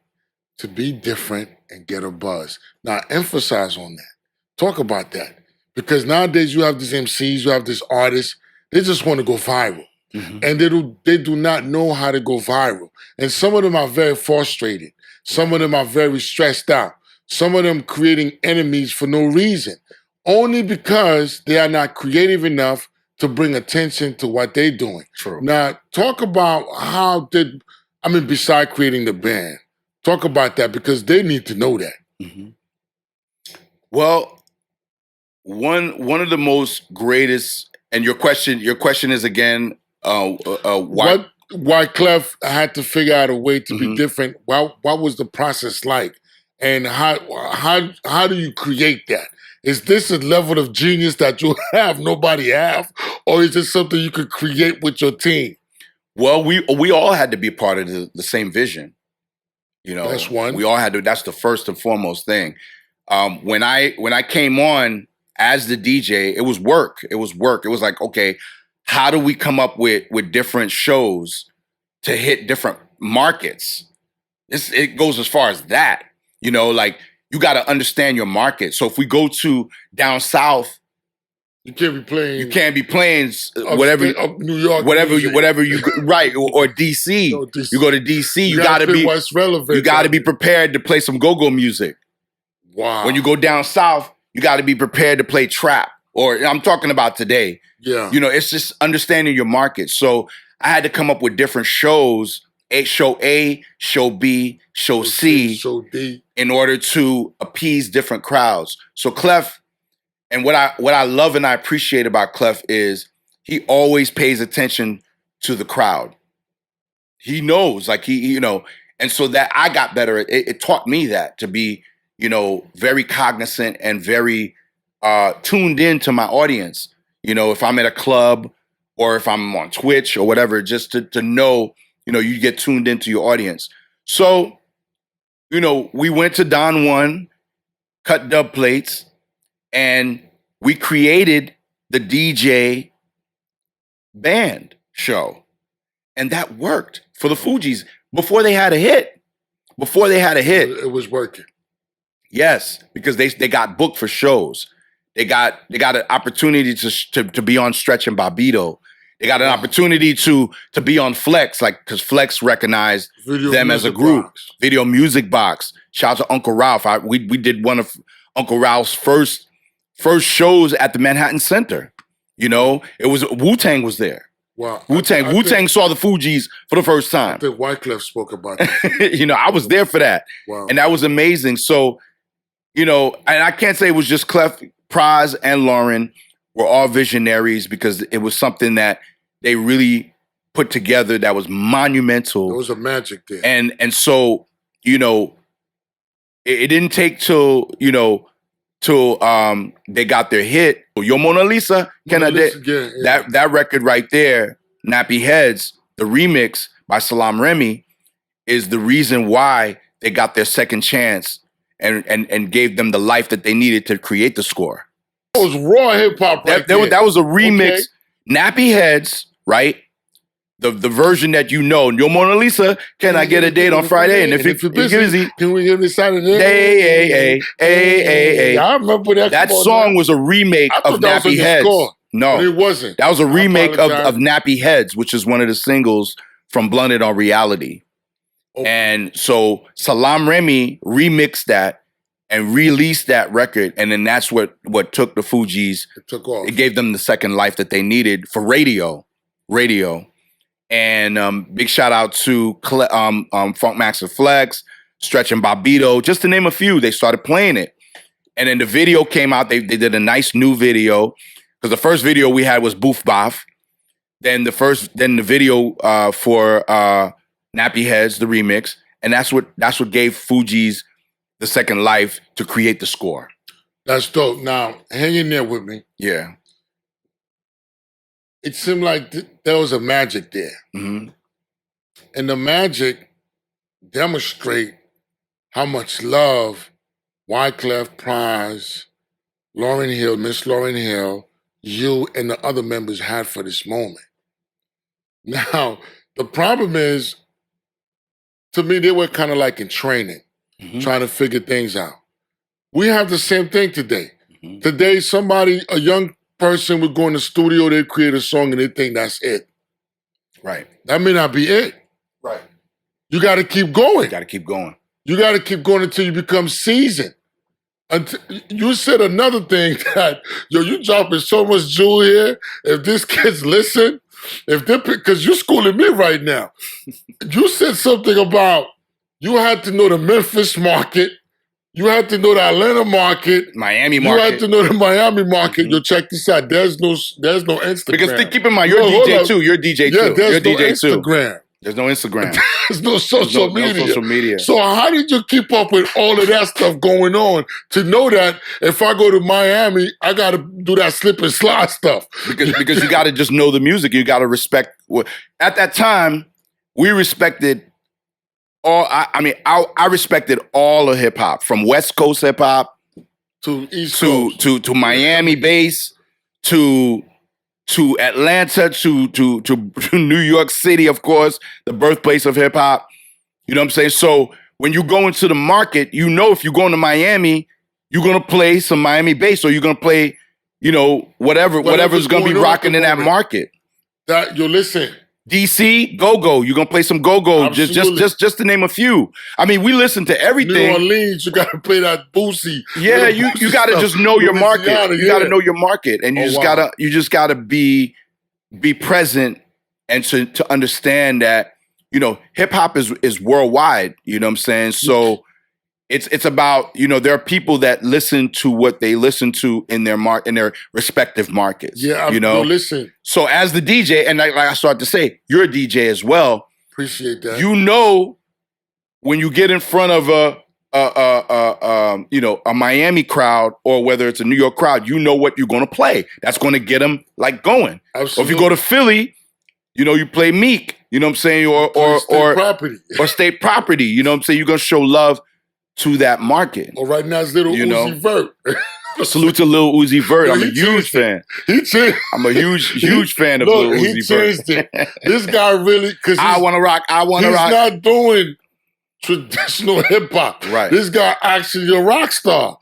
to be different and get a buzz. Now, emphasize on that. Talk about that. Because nowadays you have these MCs, you have these artists, they just want to go viral. And they do not know how to go viral. And some of them are very frustrated. Some of them are very stressed out. Some of them creating enemies for no reason. Only because they are not creative enough to bring attention to what they're doing. True. Now, talk about besides creating the band, talk about that because they need to know that. Well, one of the most greatest, and your question is again, why Clef had to figure out a way to be different? What was the process like? And how do you create that? Is this a level of genius that you have nobody have? Or is this something you could create with your team? Well, we all had to be part of the same vision. That's one. We all had to, that's the first and foremost thing. When I came on as the DJ, it was work. It was like, okay, how do we come up with different shows to hit different markets? It goes as far as that. Like you got to understand your market. So if we go to down south, you can't be playing whatever New York, whatever you right or DC. DC. You go to DC, you got to be what's relevant. You got to be prepared to play some go-go music. Wow. When you go down south, you got to be prepared to play trap. Or I'm talking about today. Yeah. It's just understanding your market. So I had to come up with different shows, show A, show B, show C, show D, in order to appease different crowds. So Clef, and what I love and I appreciate about Clef is he always pays attention to the crowd. He knows, like and so that I got better at it. It taught me that to be, very cognizant and very tuned in to my audience. If I'm at a club or if I'm on Twitch or whatever, just to know, you get tuned into your audience. So, we went to Don One, cut dub plates, and we created the DJ band show. And that worked for the Fugees before they had a hit. It was working. Yes, because they got booked for shows. They got an opportunity to be on Stretch and Bobbito. They got an opportunity to be on Flex, like because Flex recognized them as a group. Video Music Box. Shout out to Uncle Ralph. We did one of Uncle Ralph's first shows at the Manhattan Center. You know, it was Wu-Tang was there. Wow. Wu-Tang saw the Fugees for the first time. I think Wyclef spoke about that. You know, I was there for that. Wow. And that was amazing. So, you know, and I can't say it was just Clef, Praz, and Lauren were all visionaries because it was something that they really put together that was monumental. There was a magic there. And so, you know, it didn't take till they got their hit. Yo Mona Lisa, that record right there, Nappy Heads, the remix by Salam Remy, is the reason why they got their second chance and gave them the life that they needed to create the score. It was raw hip hop right there. That was a remix. Okay. Nappy Heads, right? The version that you know. Yo Mona Lisa, can I get a date on Friday? And if you're busy, can we get me Saturday? Hey. I remember that. That song was a remake of Nappy Heads. No, it wasn't. That was a remake of Nappy Heads, which is one of the singles from Blunted on Reality. Oh. And so Salam Remy remixed that and released that record, and then that's what took the Fugees. It took off. It gave them the second life that they needed for radio. And big shout out to Funk Max and Flex, Stretch and Bobbito, just to name a few. They started playing it. And then the video came out. They did a nice new video. Because the first video we had was Boof Boff. Then the video for Nappy Heads, the remix. And that's what gave Fugees the second life to create the score. That's dope. Now, hang in there with me. Yeah. It seemed like there was a magic there. Mm-hmm. And the magic demonstrate how much love Wyclef, Praz, Lauryn Hill, Miss Lauryn Hill, you and the other members had for this moment. Now, the problem is, to me, they were kind of like in training, trying to figure things out. We have the same thing today. Mm-hmm. Today, a young person would go in the studio, they'd create a song and they think that's it. Right. That may not be it. Right. You got to keep going. You got to keep going. You got to keep going until you become seasoned. You said another thing that, you dropping so much jewel here. If these kids listen, because you're schooling me right now. You said something about you had to know the Memphis market. You had to know the Atlanta market. Miami market. You had to know the Miami market. Mm-hmm. Yo, check this out. There's no Instagram. Because keep in mind, you're DJ too. You're DJ too. Yeah, there's no DJ Instagram. Too. There's no Instagram. There's no social media. No social media. So how did you keep up with all of that stuff going on to know that if I go to Miami, I got to do that slip and slide stuff? Because you got to just know the music. You got to respect. At that time, we respected all. I respected all of hip hop, from West Coast hip hop to East Coast to Miami bass to Atlanta, to New York City, of course, the birthplace of hip hop. You know what I'm saying? So when you go into the market, you know if you're going to Miami, you're gonna play some Miami bass, or you're gonna play, whatever's gonna be rocking in that market. Listen. DC, go-go. You're gonna play some go-go, just to name a few. I mean, we listen to everything. New Orleans, you gotta play that Boosie. Yeah, you gotta just know your market. You gotta know your market, and you just gotta be present and to understand that hip hop is worldwide. You know what I'm saying? So it's about there are people that listen to what they listen to in their respective markets. Yeah, listen. So as the DJ, and like I started to say, you're a DJ as well. Appreciate that. When you get in front of a Miami crowd, or whether it's a New York crowd, you know what you're going to play. That's going to get them going. Absolutely. Or if you go to Philly, you play Meek. You know what I'm saying? Or State Property. Or State Property. You know what I'm saying? You're going to show love to that market. Well, right now it's Lil Uzi Vert. Salute to Lil Uzi Vert. I'm a huge fan. I'm a huge fan of Lil Uzi Vert. He changed it. This guy really, because I want to rock. He's not doing traditional hip hop. Right. This guy actually a rock star.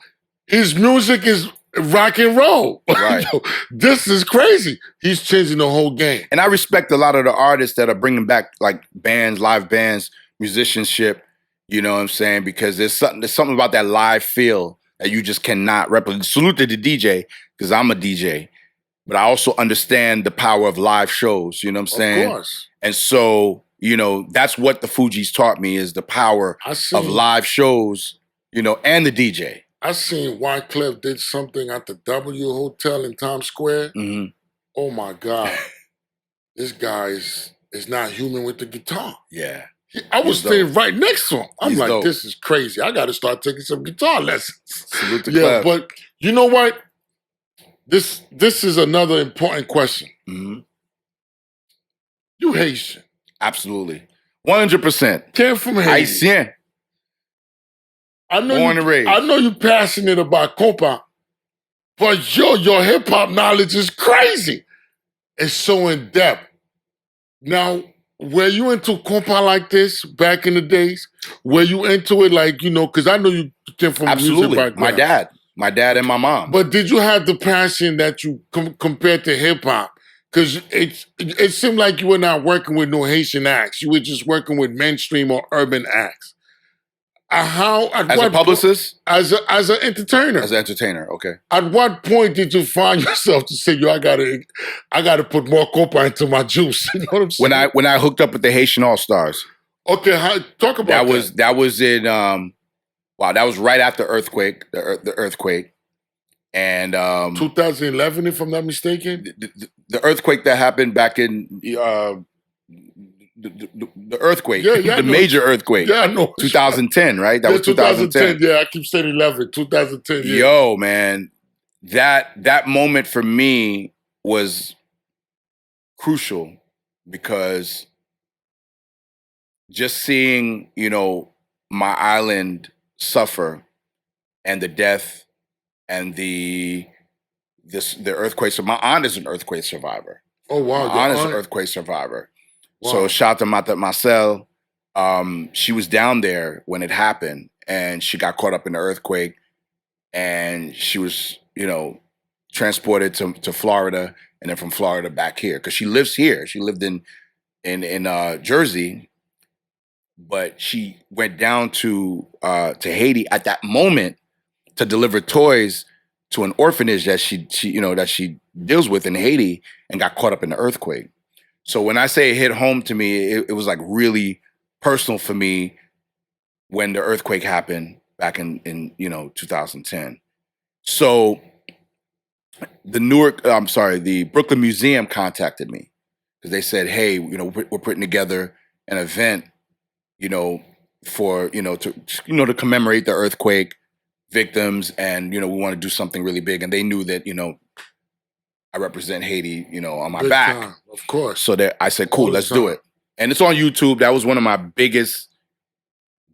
His music is rock and roll. Right. This is crazy. He's changing the whole game. And I respect a lot of the artists that are bringing back like bands, live bands, musicianship, you know what I'm saying? Because there's something about that live feel that you just cannot replicate. Salute to the DJ, because I'm a DJ. But I also understand the power of live shows, you know what I'm saying? Of course. And so, you know, that's what the Fugees taught me, is the power of live shows, you know, and the DJ. I seen Wyclef did something at the W Hotel in Times Square. Mm-hmm. Oh my God. This guy is not human with the guitar. Yeah. I was sitting right next to him. I'm like, dope. This is crazy. I got to start taking some guitar lessons. Salute to Clef. But you know what? This is another important question. Mm-hmm. You Haitian. Absolutely. 100%. Came from Haiti. Haitian. Born and raised. I know you're passionate about compa, but your hip-hop knowledge is crazy. It's so in-depth. Now, were you into compa like this back in the days? Were you into it like, you know, because I know you came from a music background. My dad and my mom. But did you have the passion that you compared to hip-hop? Because it seemed like you were not working with no Haitian acts. You were just working with mainstream or urban acts. As a publicist? As an entertainer. As an entertainer, okay. At what point did you find yourself to say, yo, I gotta put more compa into my juice? You know what I'm saying? When I hooked up with the Haitian All-Stars. Okay, talk about that. That was in that was right after earthquake, the earthquake. And 2011, if I'm not mistaken. The earthquake that happened back in the earthquake, the major earthquake. Yeah, I know. 2010, right? That was 2010. Yeah, I keep saying 11. 2010. Yeah. Yo, man, that moment for me was crucial because just seeing, you know, my island suffer and the death and the earthquake. So my aunt is an earthquake survivor. Oh wow, my aunt is an earthquake survivor. Wow. So shout to Marcel. She was down there when it happened, and she got caught up in the earthquake, and she was, you know, transported to Florida, and then from Florida back here because she lives here. She lived in Jersey, but she went down to Haiti at that moment to deliver toys to an orphanage that she deals with in Haiti, and got caught up in the earthquake. So when I say it hit home to me, it was like really personal for me when the earthquake happened back in 2010. So the Brooklyn Museum contacted me because they said, hey, you know, we're putting together an event, you know, for, you know, to commemorate the earthquake victims, and, you know, we want to do something really big. And they knew that, you know, I represent Haiti, you know, on my back. Time, of course. So I said, cool, let's do it. And it's on YouTube. That was one of my biggest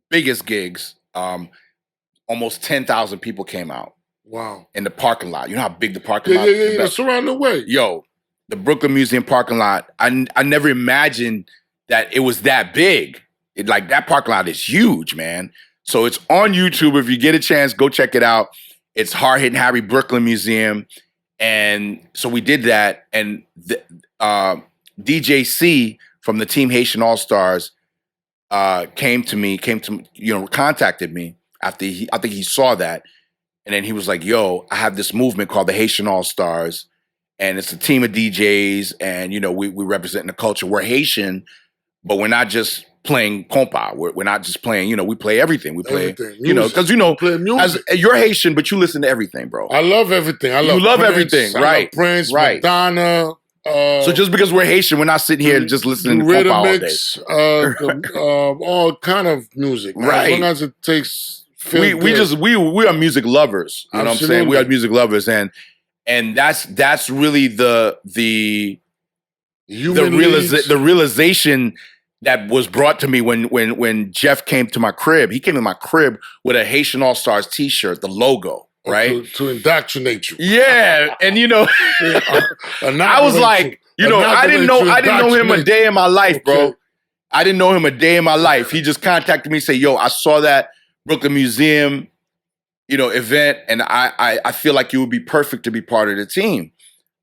gigs. Almost 10,000 people came out. Wow. In the parking lot. You know how big the parking lot is? Yeah, it's around the way. Yo, the Brooklyn Museum parking lot, I never imagined that it was that big. That parking lot is huge, man. So it's on YouTube. If you get a chance, go check it out. It's Hard Hittin Harry Brooklyn Museum. And so we did that, and DJ C from the Team Haitian All-Stars contacted me after I think he saw that, and then he was like, yo, I have this movement called the Haitian All-Stars, and it's a team of DJs, and, you know, we represent the culture. We're Haitian, but we're not just playing compa. We're not just playing, you know, we play everything. We play, you know, because, you know, you're Haitian, but you listen to everything, bro. I love everything. You love everything, right? I love Prince, right. Madonna. So just because we're Haitian, we're not sitting here just listening to compa all day. All kind of music, man. Right? As long as it takes. We are music lovers. You know what I'm saying? We are music lovers, and that's really the realization that was brought to me when Jeff came to my crib. He came to my crib with a Haitian All-Stars t-shirt, the logo, right? To indoctrinate you. Yeah, and you know, I was like, you know, I didn't know him a day in my life, bro. I didn't know him a day in my life. He just contacted me, say, yo, I saw that Brooklyn Museum event, and I feel like you would be perfect to be part of the team.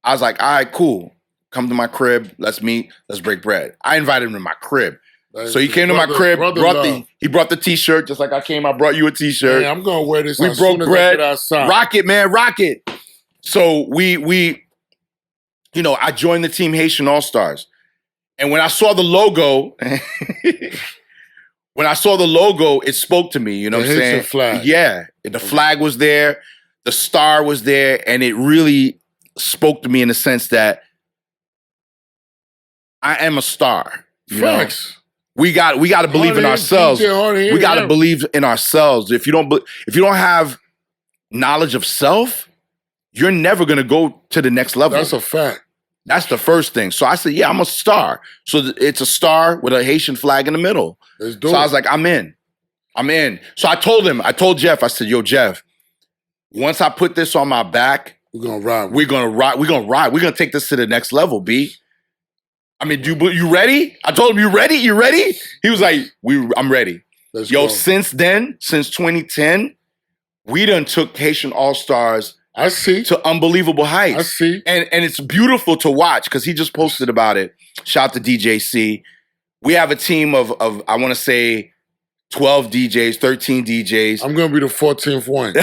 I was like, all right, cool. Come to my crib. Let's meet. Let's break bread. I invited him to my crib. So he came to my crib, he brought the t-shirt, just like I came, I brought you a t-shirt. Hey, I'm going to wear this. We broke bread. Rock it, man, rock it. So we I joined the team Haitian All-Stars. And when I saw the logo, it spoke to me, you know what I'm saying? Flag. Yeah, the flag was there, the star was there, and it really spoke to me in the sense that I am a star. Facts. We got to believe in ourselves. We got to believe in ourselves. If you don't have knowledge of self, you're never going to go to the next level. That's a fact. That's the first thing. So I said, yeah, I'm a star. So it's a star with a Haitian flag in the middle. So I was like, I'm in. So I told Jeff, I said, yo, Jeff, once I put this on my back, we're going to ride. We're going to take this to the next level, B. I mean, you ready? I told him, you ready? You ready? He was like, I'm ready. Let's go. Since then, since 2010, we done took Haitian All-Stars to unbelievable heights. I see. And it's beautiful to watch because he just posted about it. Shout out to DJC. We have a team of I want to say 12 DJs, 13 DJs. I'm going to be the 14th one.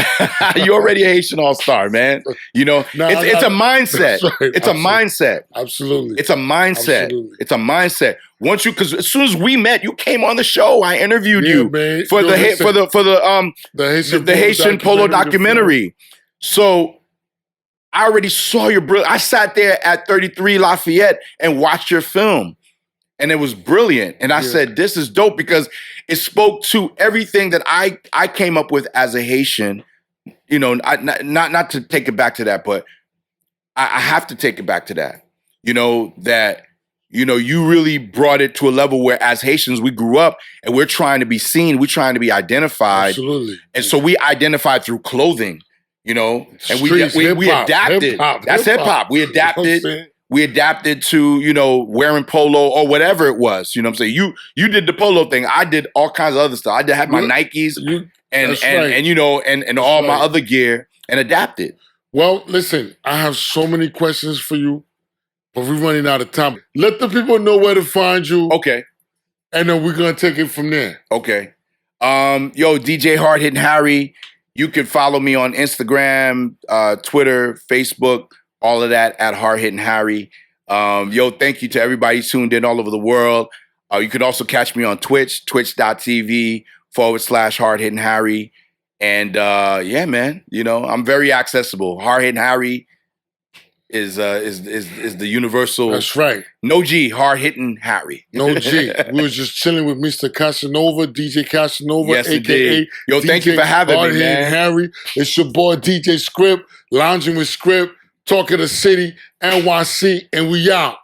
You're already a Haitian All-Star, man. It's a mindset. Right. It's a mindset. Absolutely. It's a mindset. Absolutely. It's a mindset. Because as soon as we met, you came on the show. I interviewed you man. for the Haitian Polo documentary. So I already saw your brilliant. I sat there at 33 Lafayette and watched your film. And it was brilliant. And I said, this is dope because it spoke to everything that I came up with as a Haitian. Not to take it back to that, but I have to take it back to that. You really brought it to a level where as Haitians, we grew up and we're trying to be seen. We're trying to be identified. Absolutely. And so we identified through clothing, and we adapted. That's hip hop. We adapted. We adapted to, wearing polo or whatever it was. You know what I'm saying? You did the polo thing. I did all kinds of other stuff. I had my Nikes and all my other gear and adapted. Well, listen, I have so many questions for you, but we're running out of time. Let the people know where to find you. Okay. And then we're going to take it from there. Okay. DJ Hard Hittin Harry. You can follow me on Instagram, Twitter, Facebook, all of that at Hard Hittin Harry. Thank you to everybody tuned in all over the world. You can also catch me on Twitch, twitch.tv/Hard Hittin Harry. And man, I'm very accessible. Hard Hittin Harry is the universal. That's right. No G, Hard Hittin Harry. No G. We was just chilling with Mr. Casanova, DJ Casanova, yes, aka indeed. Yo, DJ thank you for having Hard me, man. Harry. It's your boy DJ Script, lounging with Script, talking the city, NYC, and we out.